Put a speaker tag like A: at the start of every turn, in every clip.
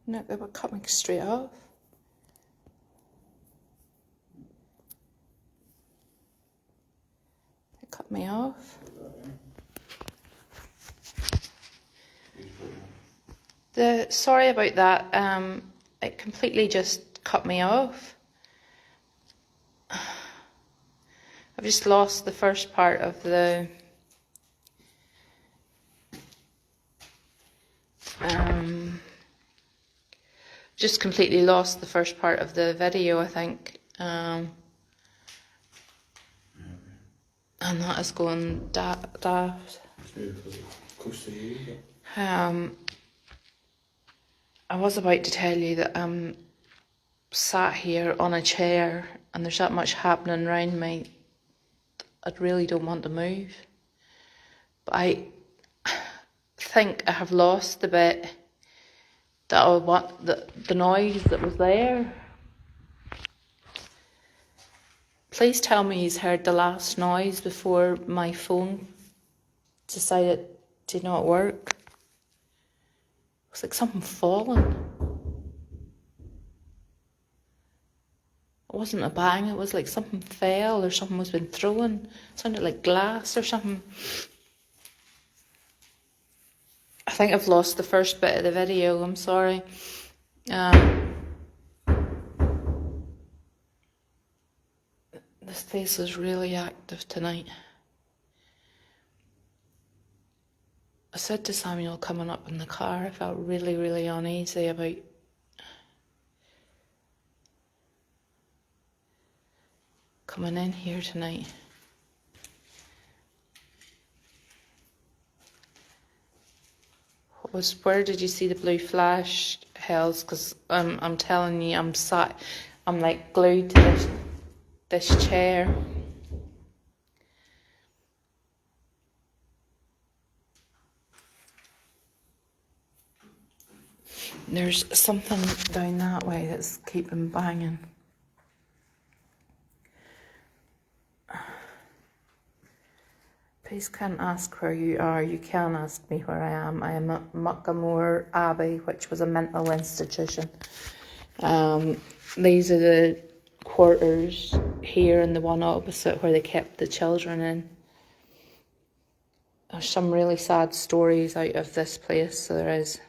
A: No, they were coming straight off. They cut me off. Sorry about that. It completely just cut me off. I've just lost the first part of the just completely lost the first part of the video, I think. And that is going daft. I was about to tell you that I'm sat here on a chair and there's that much happening around me. I really don't want to move. But I think I have lost the bit that I want, the noise that was there. Please tell me he's heard the last noise before my phone decided to not work. It was like something falling. It wasn't a bang, it was like something fell or something was been thrown. It sounded like glass or something. I think I've lost the first bit of the video, I'm sorry. This place is really active tonight. I said to Samuel coming up in the car, I felt really, really uneasy about coming in here tonight. Where did you see the blue flash, Hells? Because I'm telling you, I'm like glued to this chair. There's something down that way that's keeping banging. Please can't ask where you are. You can ask me where I am. I am at Muckamore Abbey, which was a mental institution. These are the quarters here and the one opposite where they kept the children in. There's some really sad stories out of this place, so there is.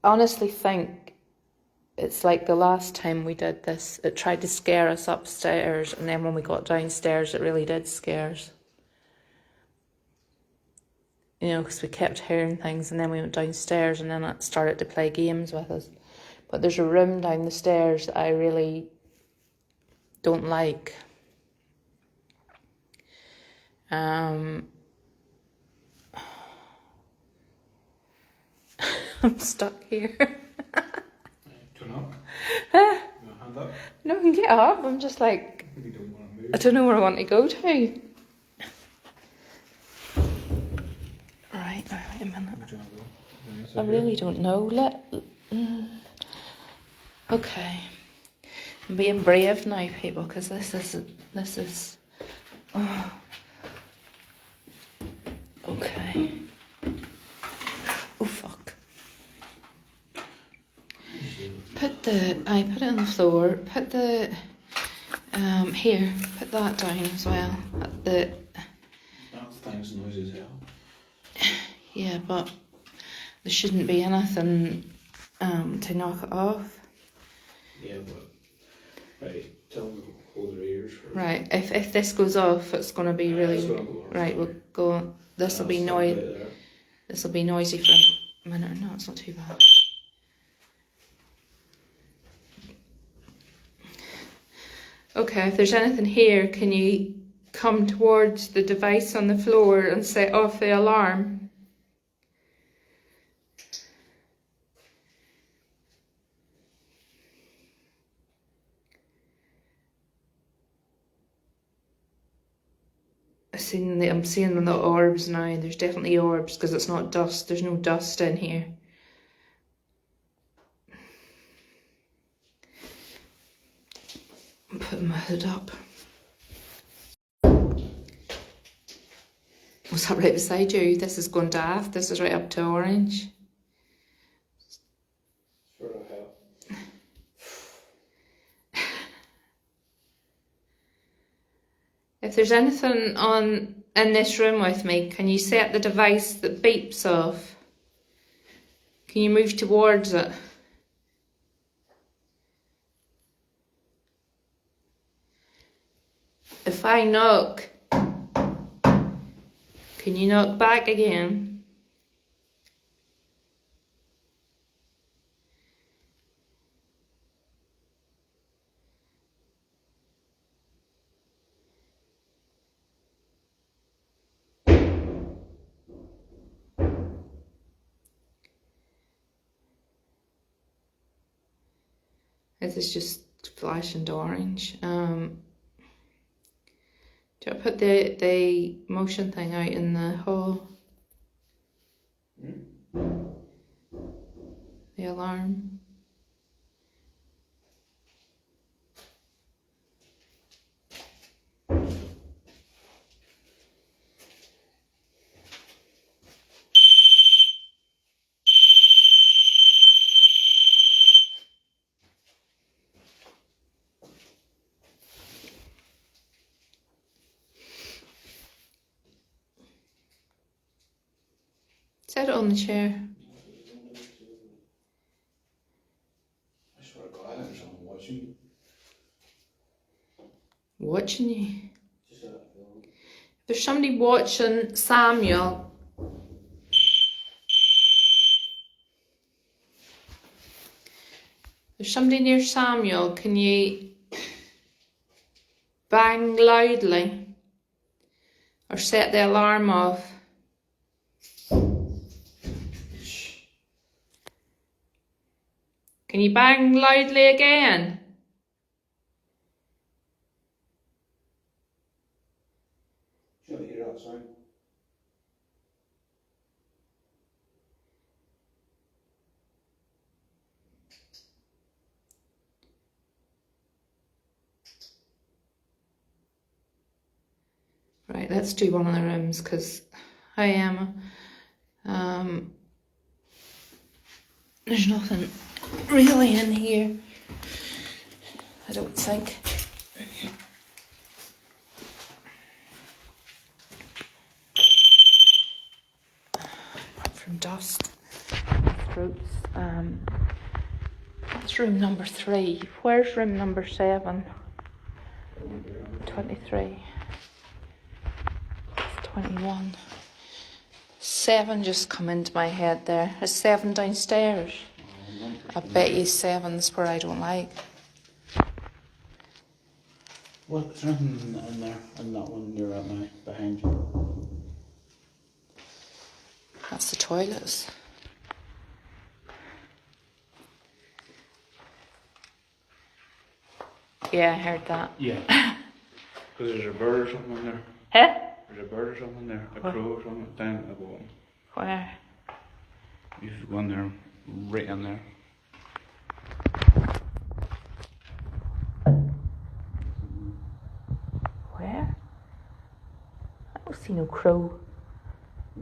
A: Honestly think it's like the last time we did this, it tried to scare us upstairs, and then when we got downstairs it really did scare us. You know, because we kept hearing things, and then we went downstairs and then it started to play games with us. But there's a room down the stairs that I really don't like. I'm stuck here.
B: Turn up. Hand up.
A: No, I can get up. I'm just like,
B: You don't want to move.
A: I don't know where I want to go to. Right, wait a minute.
B: Where do you want to go?
A: I really don't know. Okay. I'm being brave now, people, because this is. Oh. Okay. Oh fuck. Put it on the floor. Put the here. Put that down as well.
B: That thing's noisy as hell.
A: Yeah, but there shouldn't be anything to knock it off.
B: Yeah, but right, tell them to hold their ears.
A: Right. If this goes off, it's going to be really
B: It's gonna go off,
A: right. We'll go. This will be noisy. This will be noisy for a minute. No, it's not too bad. Okay, if there's anything here, can you come towards the device on the floor and set off the alarm? I'm seeing the orbs now. There's definitely orbs because it's not dust. There's no dust in here. I'm putting my hood up. What's that right beside you? This is going daft. This is right up to orange.
B: Sort of hell.
A: If there's anything on in this room with me, can you set the device that beeps off? Can you move towards it? If I knock, can you knock back again? This is just flashing to orange. Do I put the motion thing out in the hall? The alarm. Set it on the chair.
B: I swear to God, there's someone watching you.
A: Watching you.
B: Just that film.
A: If there's somebody watching Samuel, there's somebody near Samuel, can you bang loudly or set the alarm off? Can you bang loudly again?
B: Do you want to hear that sound?
A: Right, let's do one of the rooms because I am. There's nothing really in here, I don't think. Apart from dust, fruits. That's room number 3. Where's room number 7? 23. 21. 7 just come into my head there. Is 7 downstairs? I bet you 7's where I don't like.
B: What? There's nothing in there, in that one you're at now, behind you.
A: That's the toilets. Yeah, I heard that.
B: Yeah. Because there's a bird or something in there.
A: Huh?
B: There's a bird or something in there. A crow or something down at the bottom.
A: Where?
B: You've gone there, right in there.
A: Where? I don't see no crow.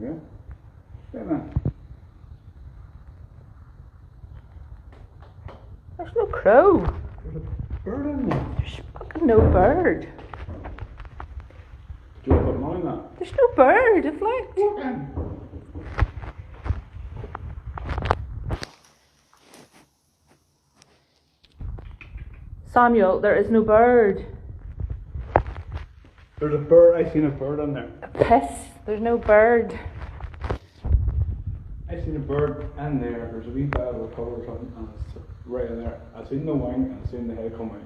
B: Yeah. Yeah, man.
A: There's no crow.
B: There's a bird in there.
A: There's fucking no bird.
B: Do you want to put mine that?
A: There's no bird. I've looked. Samuel, there is no bird.
B: There's a bird. I seen a bird in there.
A: Piss. There's no bird.
B: I seen a bird in there. There's a wee bit of a colour or something, and it's right in there. I seen the wing and I seen the head come out.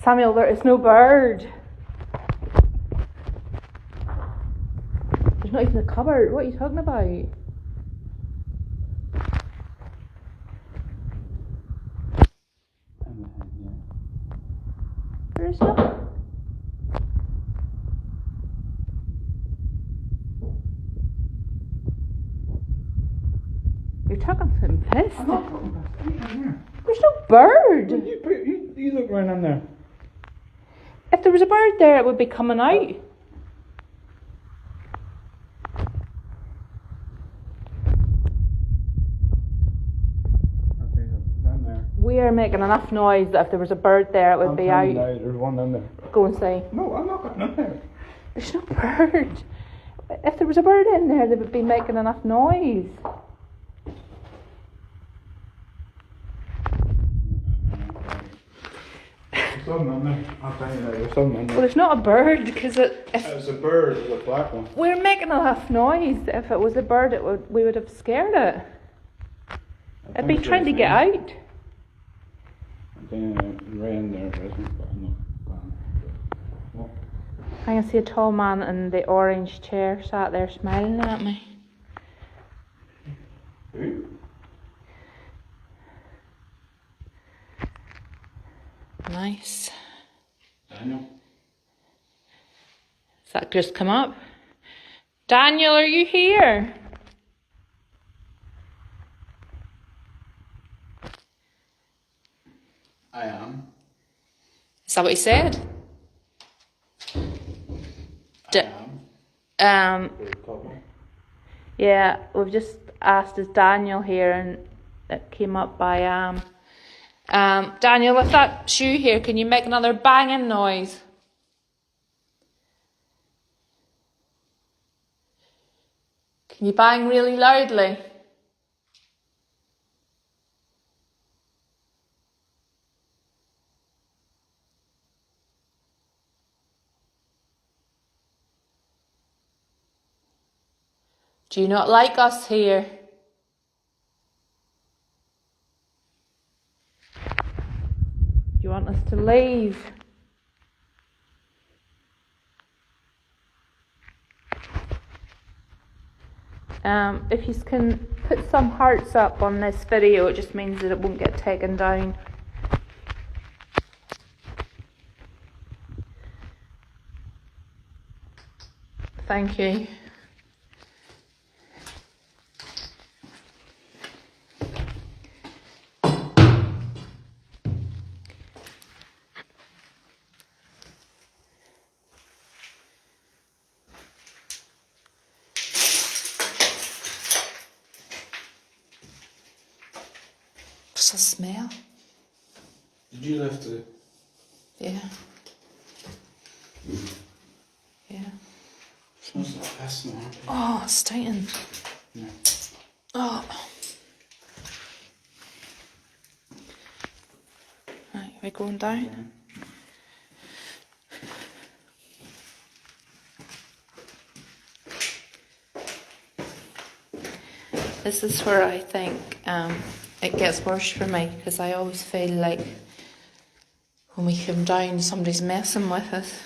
A: Samuel, there is no bird. There's not even a cupboard. What are you talking about?
B: In the head, yeah.
A: There is not. You're talking some piss.
B: I'm not talking about it. In there.
A: There's no bird.
B: Well, you look right in there.
A: If there was a bird there, it would be coming out. We are making enough noise that if there was a bird there, it would be out.
B: Now, there's one in there.
A: Go and see.
B: No, I'm not getting in there.
A: There's no bird. If there was a bird in there, they would be making enough noise.
B: There's something in there. I'll tell you now, there's something in there.
A: Well, there's not a bird because
B: It was a bird, it was a black one.
A: we're making enough noise. If it was a bird, we would have scared it. It'd be trying to get out.
B: I think right in there, isn't but I'm not. What?
A: I can see a tall man in the orange chair sat there smiling at me.
B: Who?
A: Nice.
B: Daniel.
A: Has that just come up? Daniel, are you here?
B: I am.
A: Is that what he said?
B: I am.
A: Um, yeah, we've just asked is Daniel here, and it came up by Daniel, with that shoe here, can you make another banging noise? Can you bang really loudly? Do you not like us here? Do you want us to leave? If you can put some hearts up on this video, it just means that it won't get taken down. Thank you. What's the smell?
B: Did you lift it?
A: Yeah. Yeah.
B: Smells like piss now.
A: Oh, it's stinking.
B: Yeah.
A: Oh. Right, we're going down.
B: Yeah.
A: This is where I think it gets worse for me, because I always feel like when we come down, somebody's messing with us.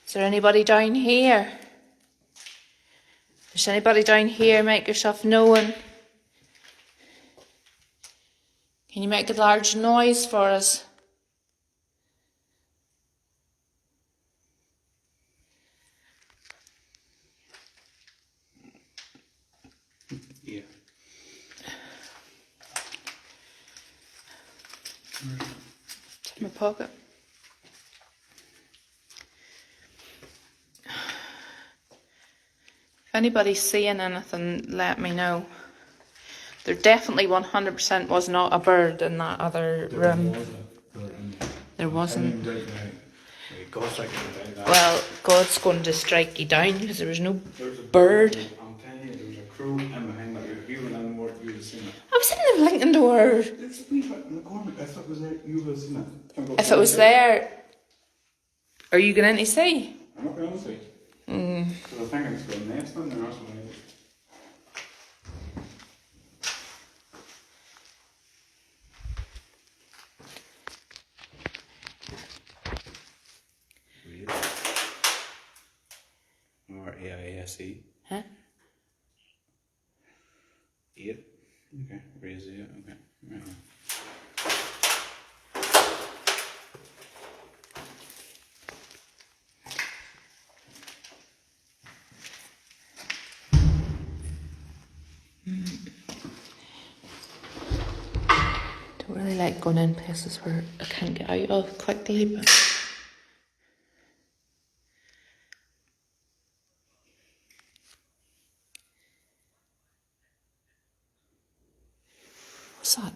A: Is there anybody down here? Is there anybody down here? Make yourself known. Can you make a large noise for us?
B: Yeah.
A: It's in my pocket. If anybody's seeing anything, let me know. There definitely 100% was not a bird in that other room. There wasn't. Well, God's going to strike you down because there was no bird.
B: I'm telling you, there was a crow in behind that. If you went in more, you would have seen it.
A: I was in the blinking door.
B: It's a wee bit in the corner. If it was there, you would have seen it.
A: If it was there, are you going to see?
B: I'm not going to see. Because I think it's got a nest in there or something. Or AISE.
A: Huh?
B: 8. Okay, raise it. Okay. Right.
A: like going in places where I can't get out of quickly, but what's that?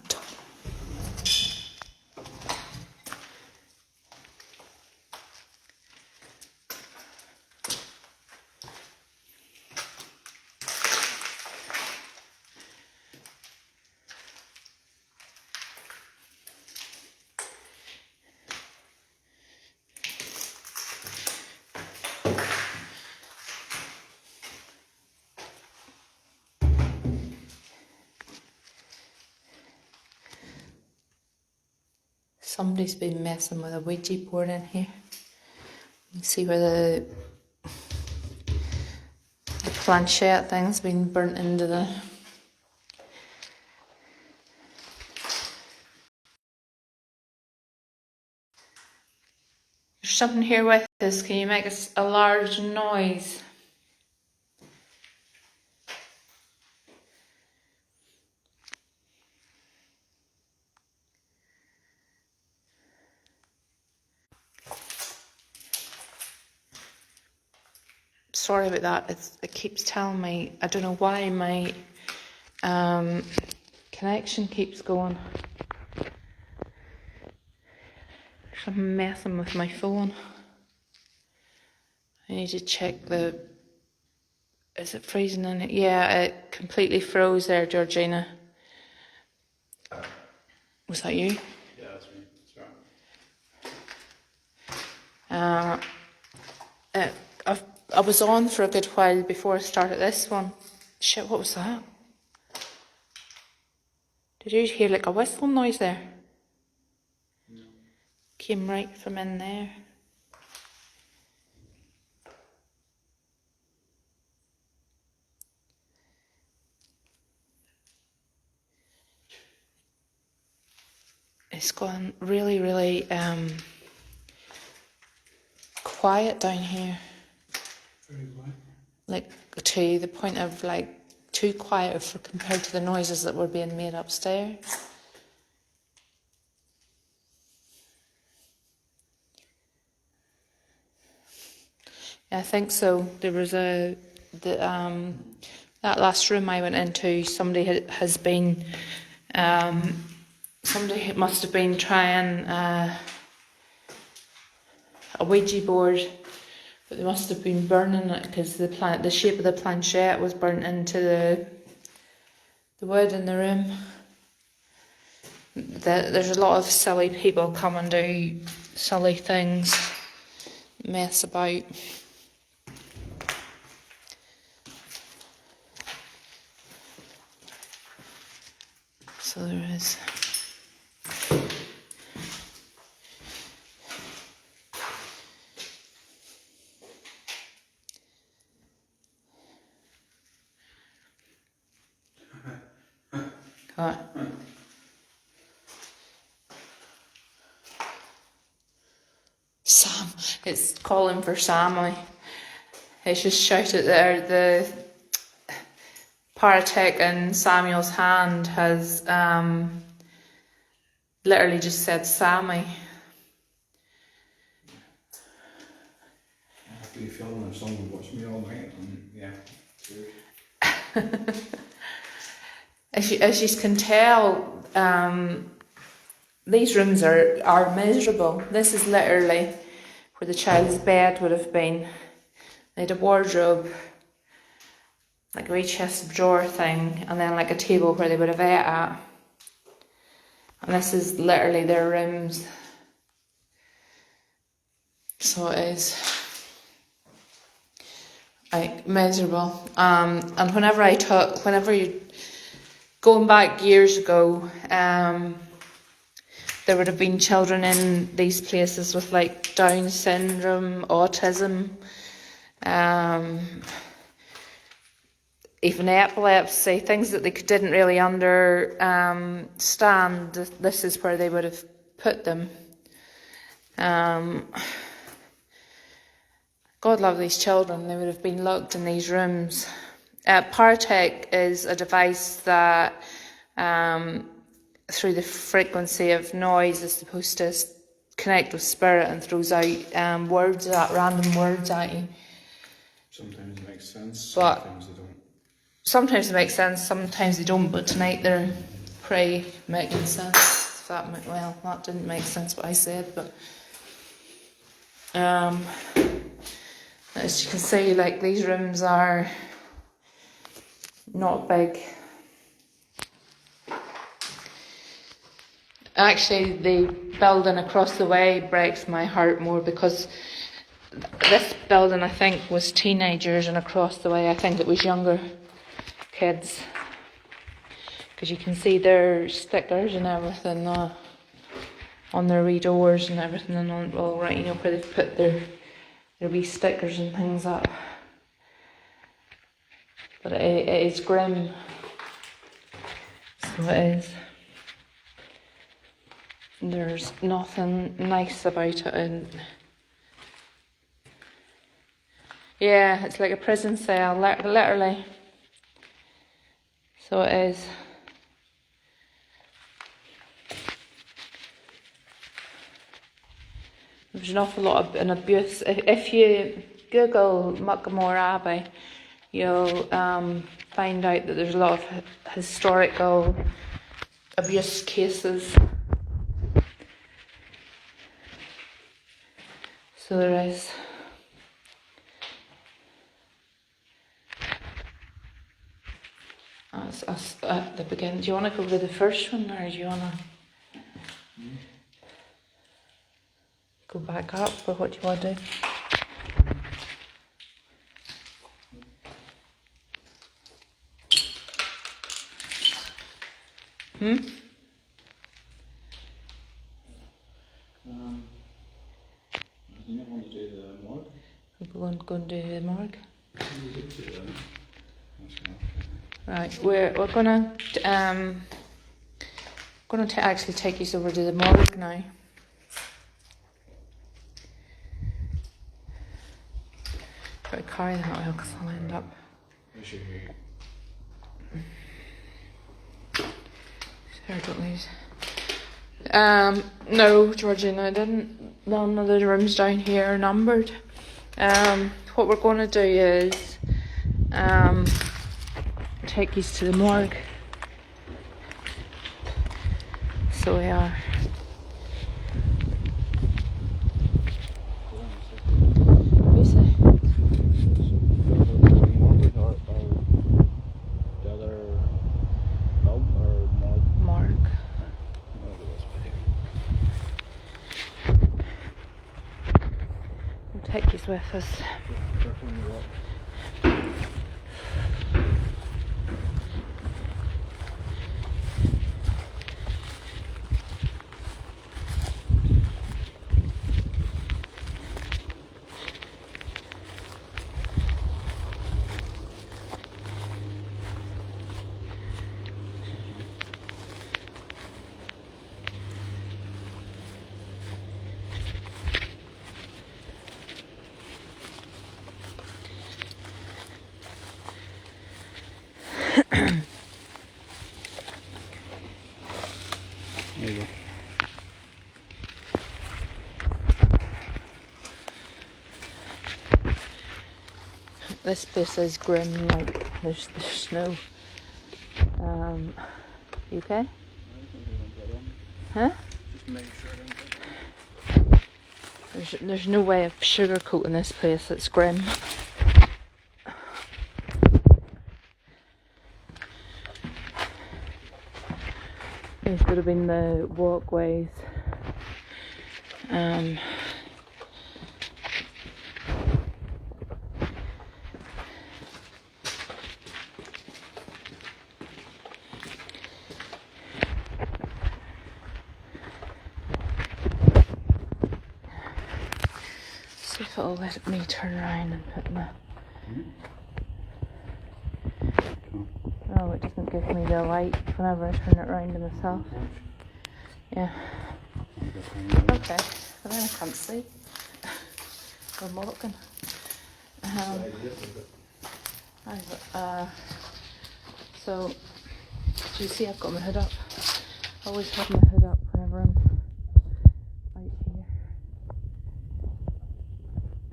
A: Somebody's been messing with a Ouija board in here. You can see where the planchette thing's been burnt into the... There's something here with us. Can you make a large noise? Sorry about that. It keeps telling me, I don't know why my connection keeps going. I'm messing with my phone. I need to check the... Is it freezing in it? Yeah, it completely froze there, Georgina. Was that you?
B: Yeah, that's me. That's right.
A: I was on for a good while before I started this one. Shit, what was that? Did you hear like a whistle noise there?
B: No.
A: Came right from in there. It's gone really, really quiet down here.
B: Very quiet.
A: Like to the point of like too quiet for compared to the noises that were being made upstairs. Yeah, I think so. There was that last room I went into, somebody has been somebody must have been trying a Ouija board, but they must have been burning it because the shape of the planchette was burnt into the wood in the room. There's a lot of silly people come and do silly things, mess about. So there is. What? Sam, it's calling for Sammy. It's just shouted there. The paratech in Samuel's hand has literally just said Sammy.
B: I have to be filming if someone watch me all night, and yeah, cheers.
A: As you can tell, these rooms are miserable. This is literally where the child's bed would have been. They had a wardrobe, like a wee chest of drawer thing, and then like a table where they would have ate at. And this is literally their rooms. So it is like miserable. And whenever you going back years ago, there would have been children in these places with like Down syndrome, autism, even epilepsy, things that they didn't really understand. This is where they would have put them. God love these children. They would have been locked in these rooms. Paratech is a device that through the frequency of noise is supposed to connect with spirit and throws out random words at you.
B: Sometimes it makes sense,
A: But
B: sometimes they don't.
A: Sometimes they make sense, sometimes they don't, but tonight they're pretty making sense. Well, that didn't make sense what I said, but as you can see, like, these rooms are not big. Actually, the building across the way breaks my heart more, because this building, I think, was teenagers, and across the way I think it was younger kids, because you can see their stickers and everything on their wee doors and everything, and on, all right, you know, where they've put their wee stickers and things up. But it is grim, so it is. There's nothing nice about it, and yeah, it's like a prison cell, literally. So it is. There's an awful lot of abuse. If you Google Muckamore Abbey, you'll find out that there's a lot of historical abuse cases. So there is. That's at the beginning. Do you want to go to the first one, or do you want to go back up, or what do you want to do?
B: You don't want to do the morgue?
A: We're going to do the morgue.
B: That's enough.
A: Right, we're gonna actually take you over to the morgue now. Got to carry that out because I'll end up. Sarah, don't lose. No, Georgina, I didn't. None of the rooms down here are numbered. What we're going to do is take you to the morgue. So we are. What do you say? Morgue. We'll take you with us.
B: There you go.
A: This place is grim, like there's snow. You okay? Huh?
B: Just make sure I don't get
A: There's no way of sugarcoating this place, it's grim. These would have been the walkways. See if it'll let me turn around and put my... Oh, it doesn't give me the light whenever I turn it around to myself. Yeah. Okay, but then I can't see. I'm walking. So, do you see I've got my hood up? Always have my hood up whenever I'm out here.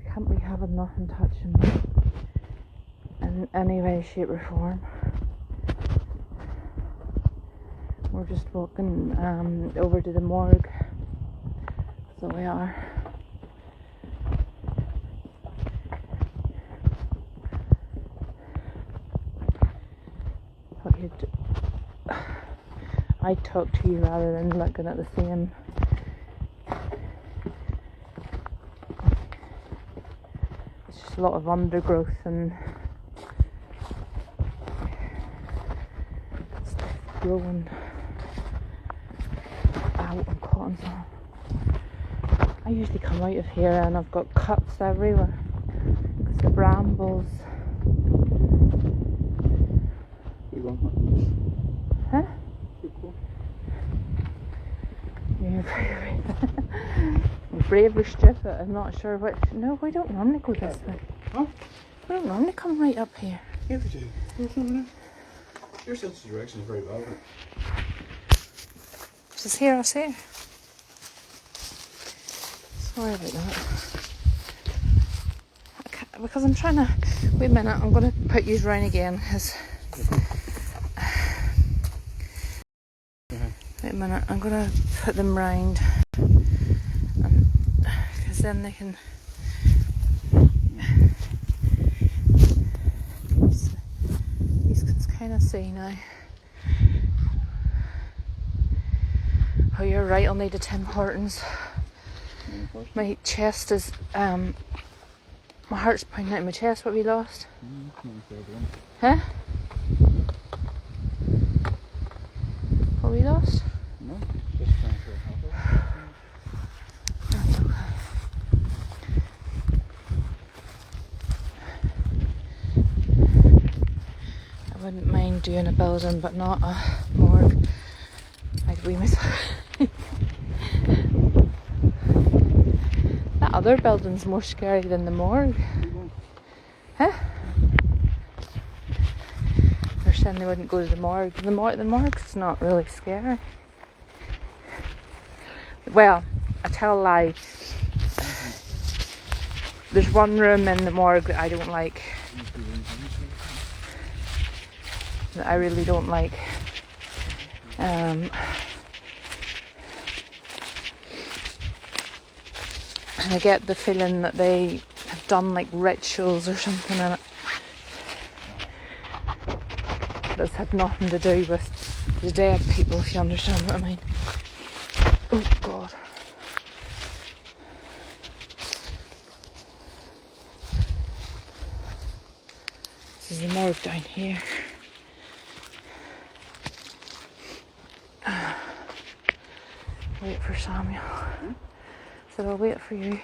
A: Can't be having nothing touching me in any way, shape or form. We're just walking over to the morgue. So we are. I'd talk to you rather than looking at the same. It's just a lot of undergrowth and stuff growing out and cotton. I usually come out of here and I've got cuts everywhere because the brambles. Huh? You're brave or stupid, I'm not sure which. No, we don't normally go this way.
B: Huh?
A: We don't normally come right up here.
B: Yeah, we do. Your sense of direction is very bad.
A: She's here, I see her. Sorry about that. Because I'm trying to. Wait a minute, I'm going to put you round again. Cause, wait a minute, I'm going to put them round. Because then they can. You can kind of see now. Oh, you're right, I'll need a Tim Hortons. My chest is, my heart's pounding out of my chest. What have we lost? Huh? What have we lost?
B: No, just trying to help her.
A: That's okay. I wouldn't mind doing a building, but not a morgue. I'd wee myself. That other building's more scary than the morgue. Huh? They're saying they wouldn't go to the morgue. The morgue's not really scary. Well, I tell a lie. There's one room in the morgue that I don't like. That I really don't like. And I get the feeling that they have done like rituals or something in it that's had nothing to do with the dead people, if you understand what I mean. Oh God. This is the morgue down here. Wait for Samuel. So I'll wait for you.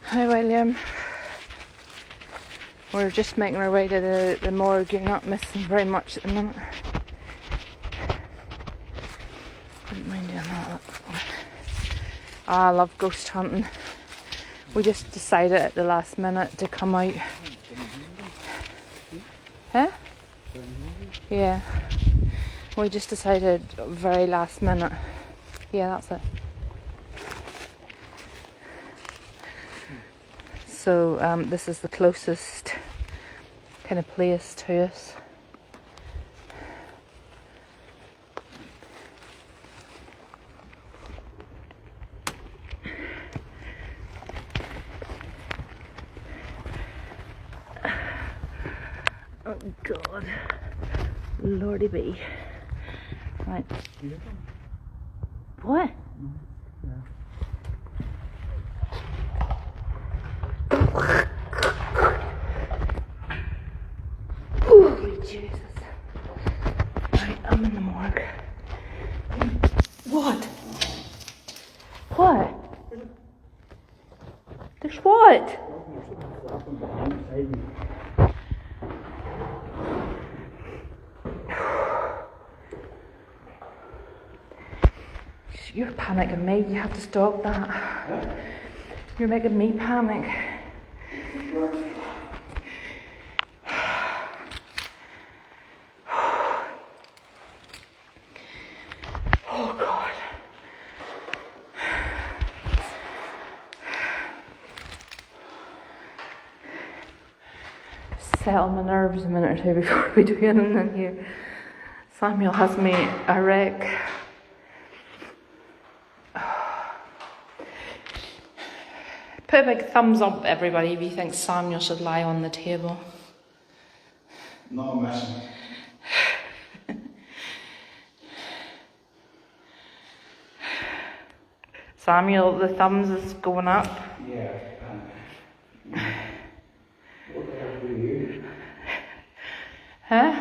A: Hi William. We're just making our way to the morgue. You're not missing very much at the minute. Wouldn't mind doing that. I love ghost hunting. We just decided at the last minute to come out. Huh? Yeah. We just decided very last minute. Yeah, that's it. So this is the closest kind of place to us. Oh God, Lordy be. Right. What? Holy Jesus. Right, I'm in the morgue. What? What? There's what? You're panicking me. You have to stop that. You're making me panic. Oh God. Settle my nerves a minute or two before we do anything in here. Samuel has me a wreck. Put a big thumbs up, everybody, if you think Samuel should lie on the table.
B: Not messing.
A: Samuel, the thumbs is going up.
B: Yeah. What the hell do you?
A: Huh?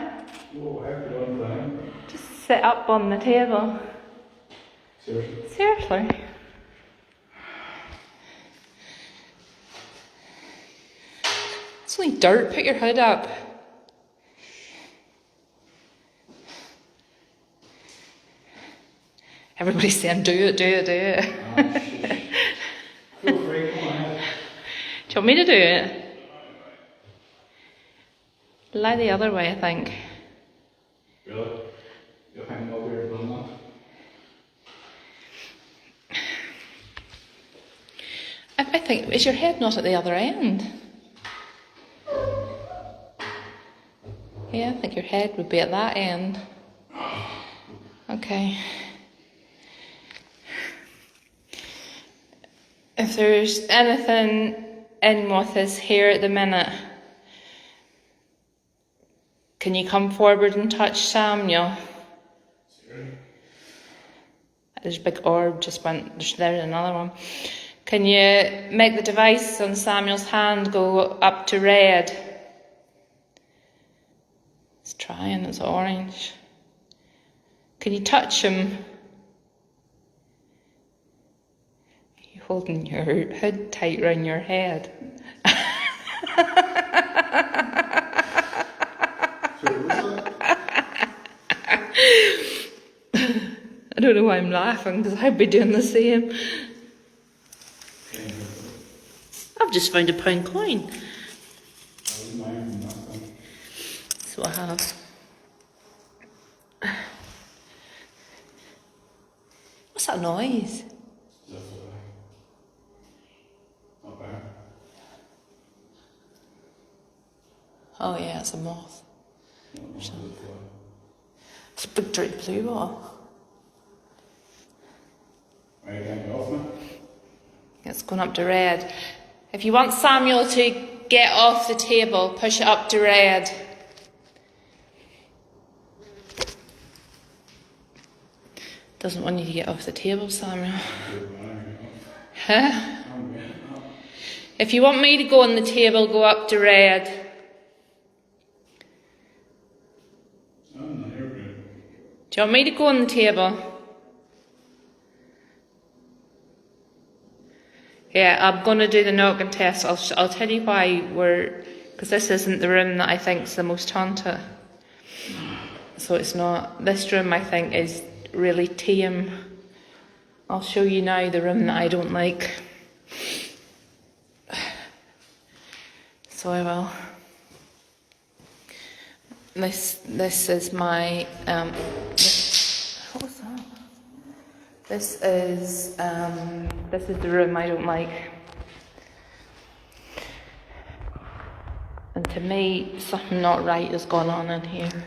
B: What the hell do you want?
A: Just sit up on the table.
B: Seriously?
A: Seriously. It's only dirt, put your hood up. Everybody's saying, do it, do it, do it.
B: Feel free, come on ahead.
A: Do you want me to do it? Lie the other way, I think.
B: Really? You'll hang over here done that?
A: I think, is your head not at the other end? Yeah, I think your head would be at that end. Okay. If there's anything in with us here at the minute, can you come forward and touch Samuel?
B: Seriously?
A: There's a big orb just went, there's another one. Can you make the device on Samuel's hand go up to red? It's trying, it's orange. Can you touch him? Are you holding your hood tight around your head? I don't know why I'm laughing, because I'd be doing the same. I've just found £1 coin. That's what I have. What's that noise?
B: Not bad.
A: Oh yeah, it's a moth. It's a big dirty blue ball.
B: Are you getting off now?
A: It's going up to red. If you want Samuel to get off the table, push it up to red. Doesn't want you to get off the table, Samuel. Huh? If you want me to go on the table, go up to red. Do you want me to go on the table? Yeah, I'm going to do the knocking test. I'll tell you why because this isn't the room that I think is the most haunted. So it's not. This room I think is really tame. I'll show you now the room that I don't like. So I will. This is my what was that? This is the room I don't like. And to me, something not right has gone on in here.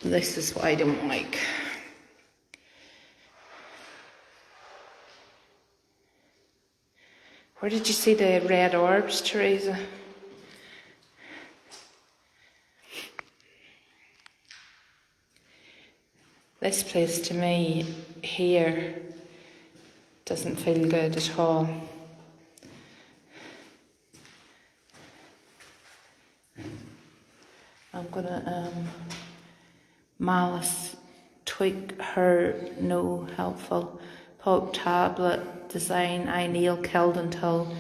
A: This is what I don't like. Where did you see the red orbs, Teresa? This place to me here doesn't feel good at all. I'm gonna Malice tweak her no helpful pulp tablet design I Neil killed until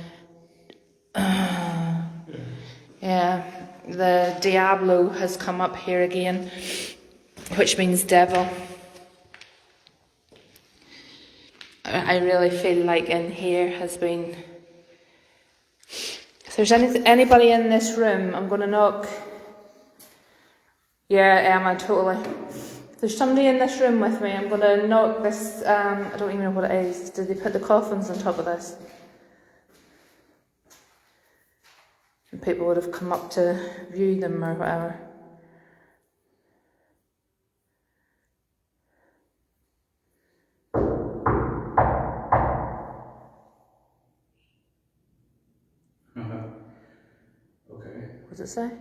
A: yeah, the Diablo has come up here again, which means devil. I really feel like in here has been... If there's anybody in this room, I'm going to knock. Yeah, Emma, totally. If there's somebody in this room with me, I'm going to knock this, I don't even know what it is. Did they put the coffins on top of this? And people would have come up to view them or whatever.
B: Okay.
A: What does it say?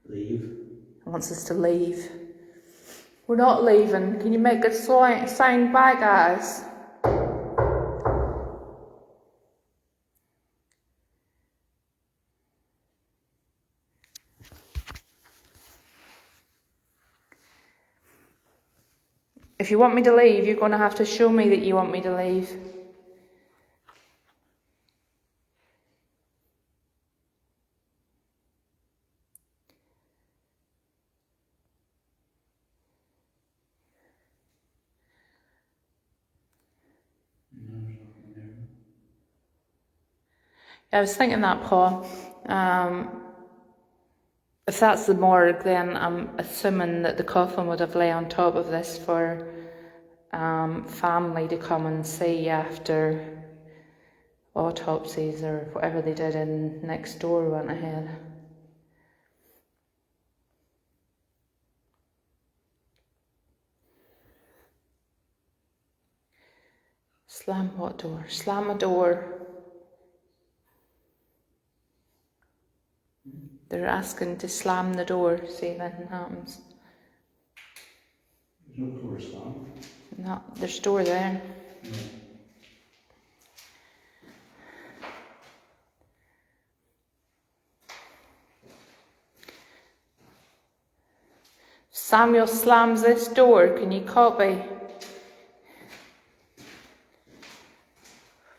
B: Leave.
A: It wants us to leave. We're not leaving. Can you make a sign back, guys? If you want me to leave, you're going to have to show me that you want me to leave. I was thinking that, Paul. If that's the morgue, then I'm assuming that the coffin would have lay on top of this for family to come and see after autopsies or whatever they did in next door went ahead. Slam what door? Slam a door. They're asking to slam the door, see if anything happens.
B: There's no door to slam.
A: No, there's a door there.
B: No.
A: Samuel slams this door. Can you copy?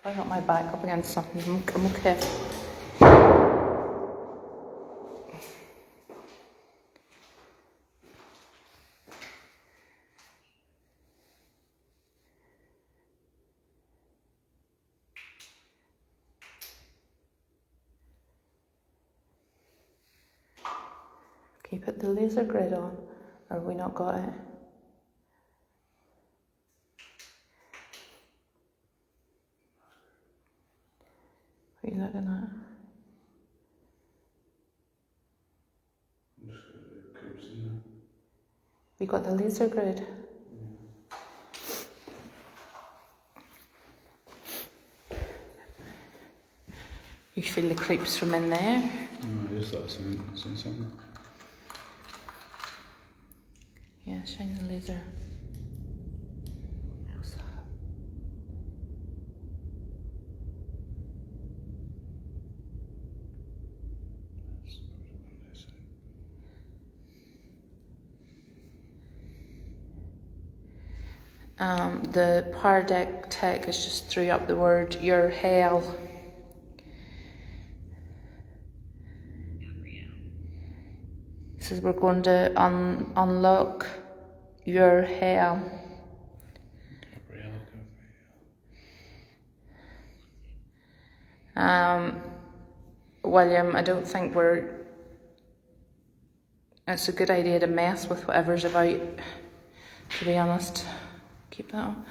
A: I got my back up against something. I'm okay. Can you put the laser grid on? Or have we not got it? What are you looking at?
B: I'm just going to keep seeing
A: We got the laser grid. You feel the creeps from in there?
B: No, I just thought I seen something.
A: Yeah, shine the laser. What's that? The Pardeck tech has just threw up the word, "Your hell." It says we're going to unlock your hell. William, I don't think it's a good idea to mess with whatever's about, to be honest. Keep that on.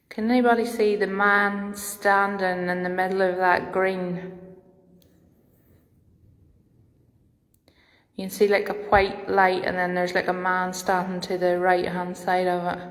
A: Can anybody see the man standing in the middle of that green? You can see like a white light and then there's like a man standing to the right hand side of it.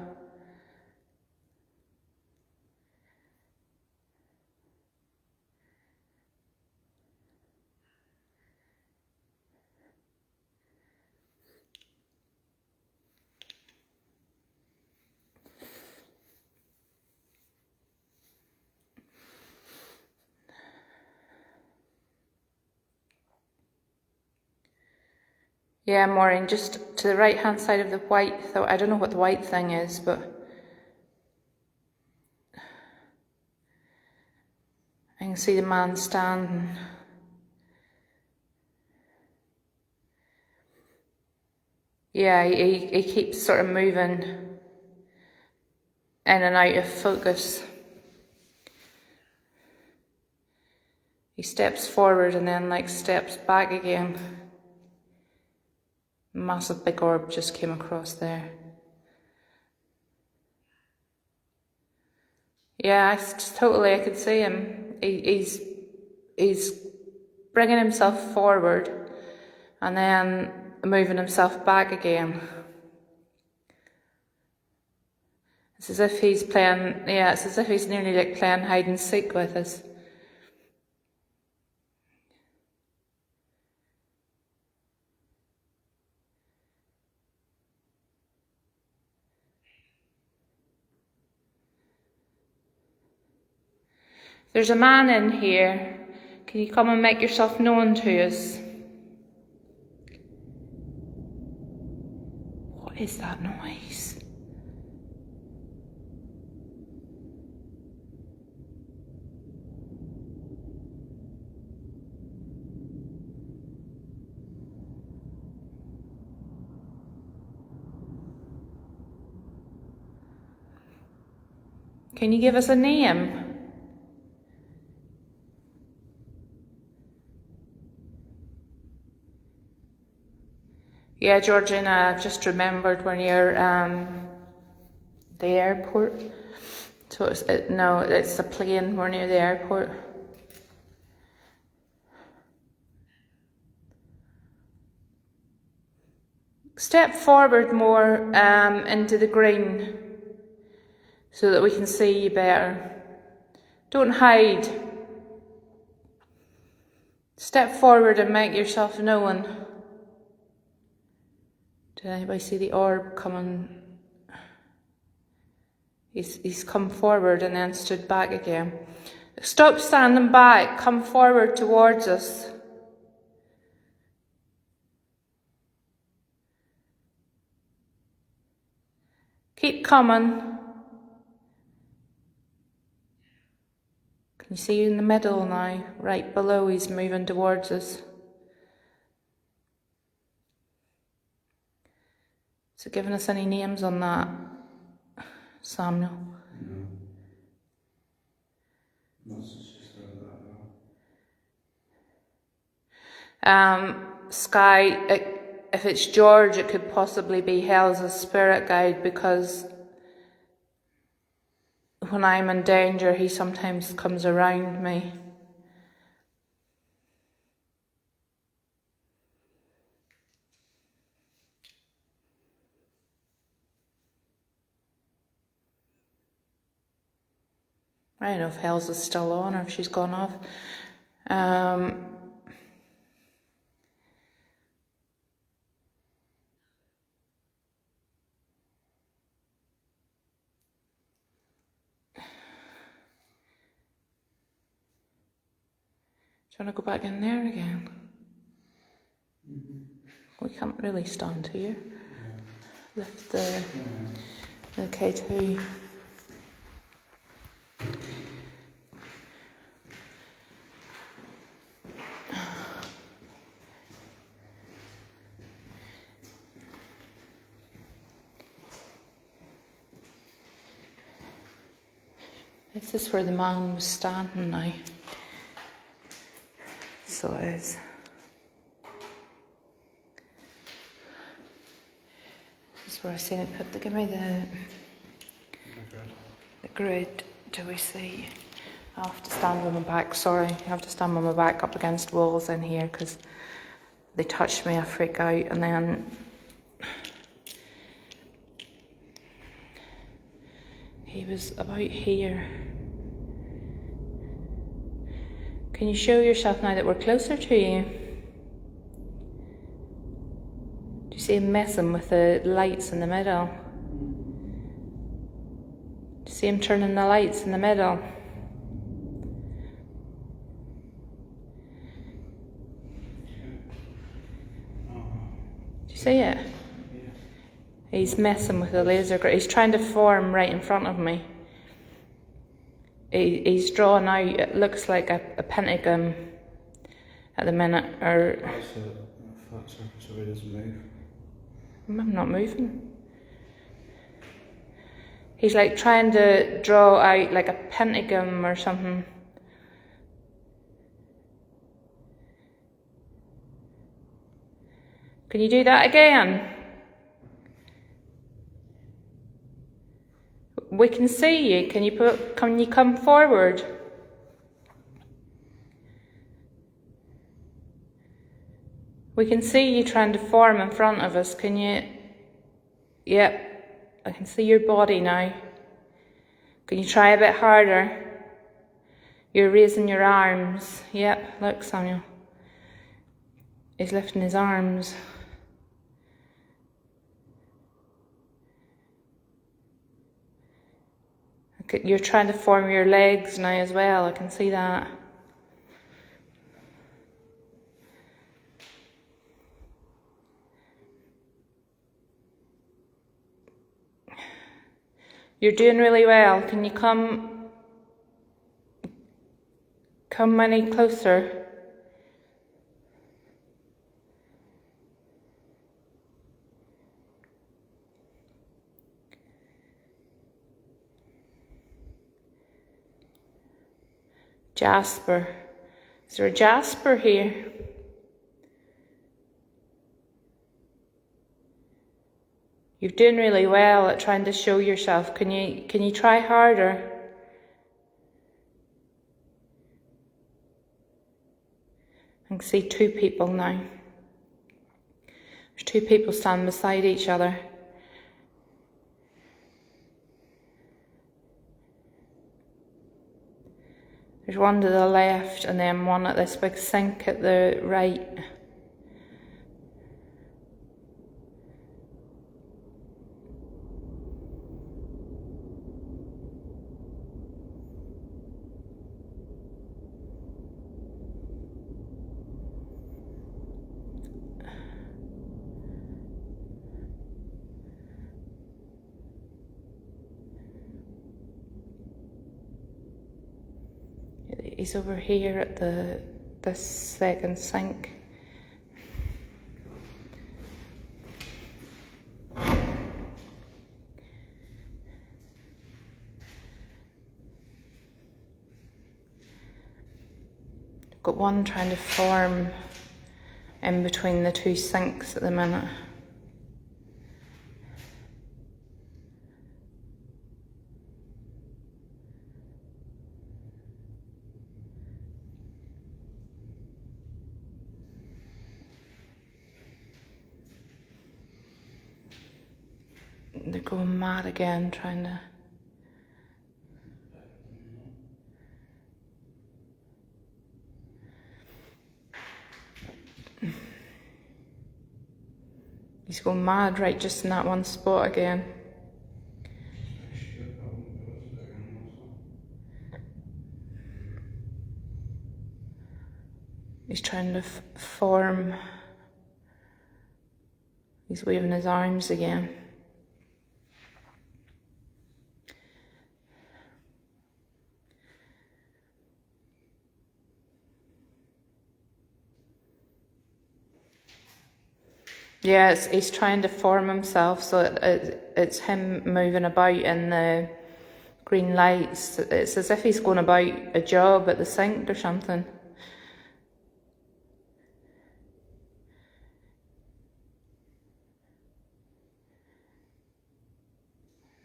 A: Yeah, Maureen, just to the right hand side of the white, I don't know what the white thing is, but can see the man standing. Yeah, he keeps sort of moving in and out of focus. He steps forward and then like steps back again. Massive big orb just came across there. Yeah, I could see him. He's bringing himself forward and then moving himself back again. It's as if he's playing, yeah, it's as if he's nearly like playing hide and seek with us. There's a man in here. Can you come and make yourself known to us? What is that noise? Can you give us a name? Yeah, Georgina, I've just remembered when you're the airport. So it's the plane. We're near the airport. Step forward more into the green so that we can see you better. Don't hide. Step forward and make yourself known. Did anybody see the orb coming? He's come forward and then stood back again. Stop standing back. Come forward towards us. Keep coming. Can you see in the middle now? Right below, he's moving towards us. Is it giving us any names on that, Samuel?
B: No. That,
A: Sky, if it's George, it could possibly be Hell's spirit guide, because when I'm in danger, he sometimes comes around me. I don't know if Hell's is still on or if she's gone off. Do you want to go back in there again? We can't really stand here. Lift the K2. This is where the man was standing now. So it is. This is where I seen it put. Give me the grid. Do we see? I have to stand on my back. Sorry, I have to stand on my back up against walls in here because they touch me. I freak out, and then he was about here. Can you show yourself now that we're closer to you? Do you see him messing with the lights in the middle? Do you see him turning the lights in the middle? Do you see it? He's messing with the laser grid. He's trying to form right in front of me. He's drawn out, it looks like a pentagon at the minute, or...
B: That's a flat surface so he doesn't move.
A: I'm not moving. He's like trying to draw out like a pentagon or something. Can you do that again? We can see you. Can you come forward? We can see you trying to form in front of us. Can you? Yep. I can see your body now. Can you try a bit harder? You're raising your arms. Yep. Look, Samuel. He's lifting his arms. You're trying to form your legs now as well. I can see that. You're doing really well. Can you come any closer? Jasper. Is there a Jasper here? You're doing really well at trying to show yourself. Can you try harder? I can see two people now. There's two people standing beside each other. There's one to the left and then one at this big sink at the right. He's over here at this second sink. Got one trying to form in between the two sinks at the minute. They're going mad again, trying to... He's going mad right just in that one spot again. He's trying to form. He's waving his arms again. Yeah, he's trying to form himself, so it's him moving about in the green lights. It's as if he's going about a job at the sink or something.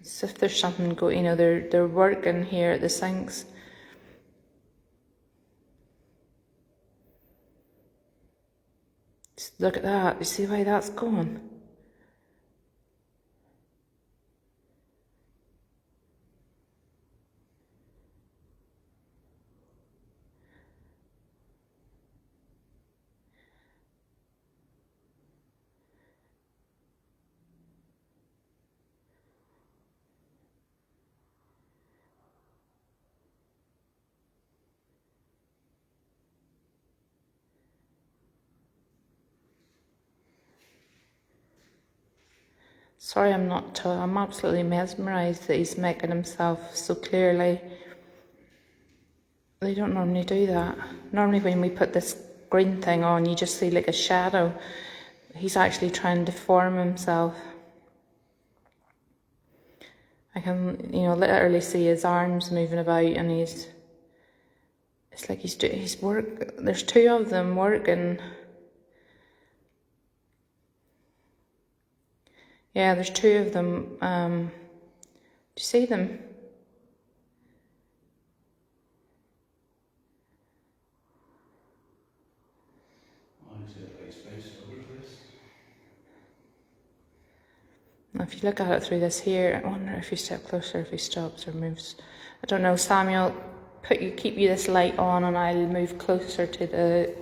A: As if there's something going, they're working here at the sinks. Just look at that, you see why that's going? Sorry, I'm absolutely mesmerised that he's making himself so clearly. They don't normally do that. Normally when we put this green thing on, you just see like a shadow. He's actually trying to form himself. I can, literally see his arms moving about, and it's like he's work. There's two of them working. Yeah, there's two of them. Do you see them? Now, if you look at it through this here, I wonder if you step closer, if he stops or moves. I don't know, Samuel, keep you this light on and I'll move closer to the...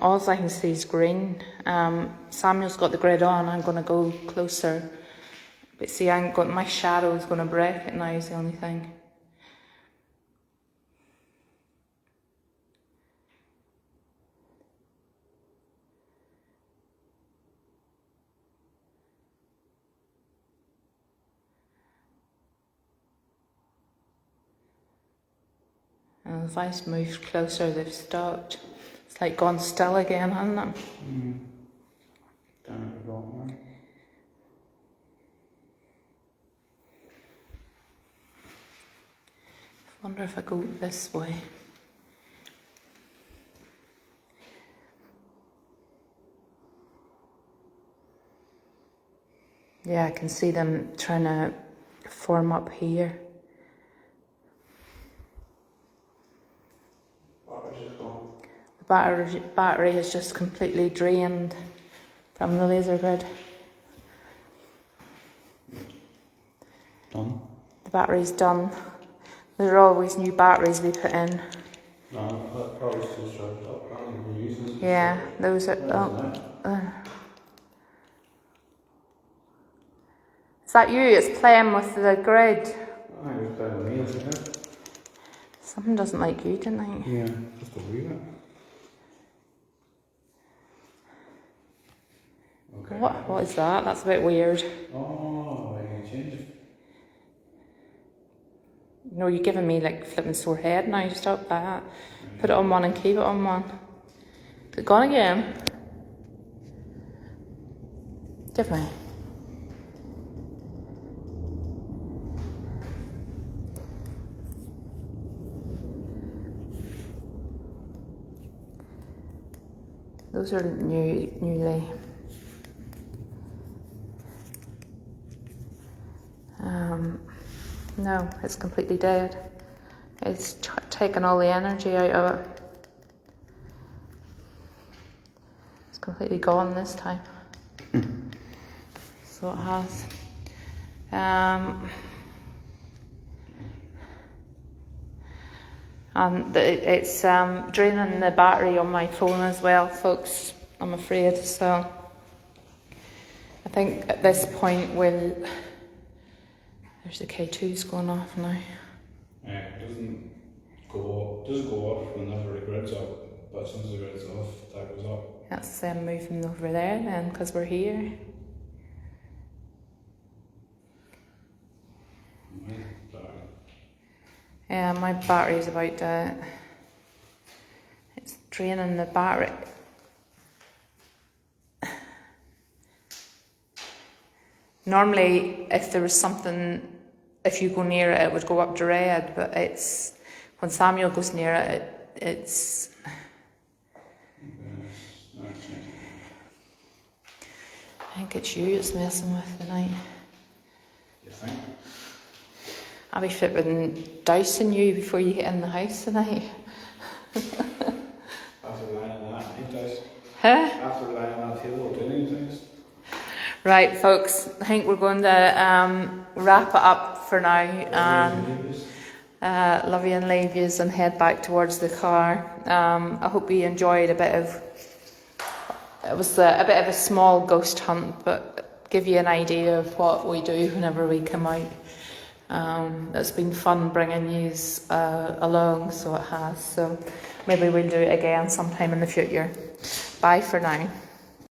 A: all I can see is green. Samuel's got the grid on, I'm going to go closer. But see, my shadow is going to break it now, is the only thing. And if I move closer, they've stopped. It's like gone still again, hasn't it?
B: Down at the wrong one.
A: I wonder if I go this way. Yeah, I can see them trying to form up here. The battery is just completely drained from the laser grid.
B: Done?
A: The battery's done. There are always new batteries we put in.
B: No, that probably still charged up. Probably using.
A: Yeah, those are... Is that you? It's playing with the grid.
B: I was playing with me, isn't it?
A: Something doesn't like you tonight.
B: Yeah, just a wee bit. Okay.
A: What is that? That's a bit weird.
B: Oh, I can change it.
A: No, you're giving me like flipping sore head now. Stop that. Put it on one and keep it on one. Is it gone again? Give me. Those are newly. No, it's completely dead. It's taken all the energy out of it. It's completely gone this time. So it has. And it's draining the battery on my phone as well, folks, I'm afraid. So I think at this point there's the K2s going off now.
B: Yeah, it doesn't go off whenever the grid's up, but as soon as the grid's off, that goes up.
A: That's them moving over there then, because we're here. Yeah, my battery's about to... It's draining the battery. Normally, if there was something, if you go near it, it would go up to red, but it's... When Samuel goes near it, it's... I think it's you it's messing with tonight.
B: You think?
A: I'll be flipping dousing you before you get in the house tonight.
B: After lying on that, he does.
A: Huh?
B: After lying on that table, doing things.
A: Right, folks, I think we're going to wrap it up for now and love you and leave you and head back towards the car. I hope you enjoyed a bit of... It was a bit of a small ghost hunt, but give you an idea of what we do whenever we come out. It's been fun bringing you along, so it has. So maybe we'll do it again sometime in the future. Bye for now.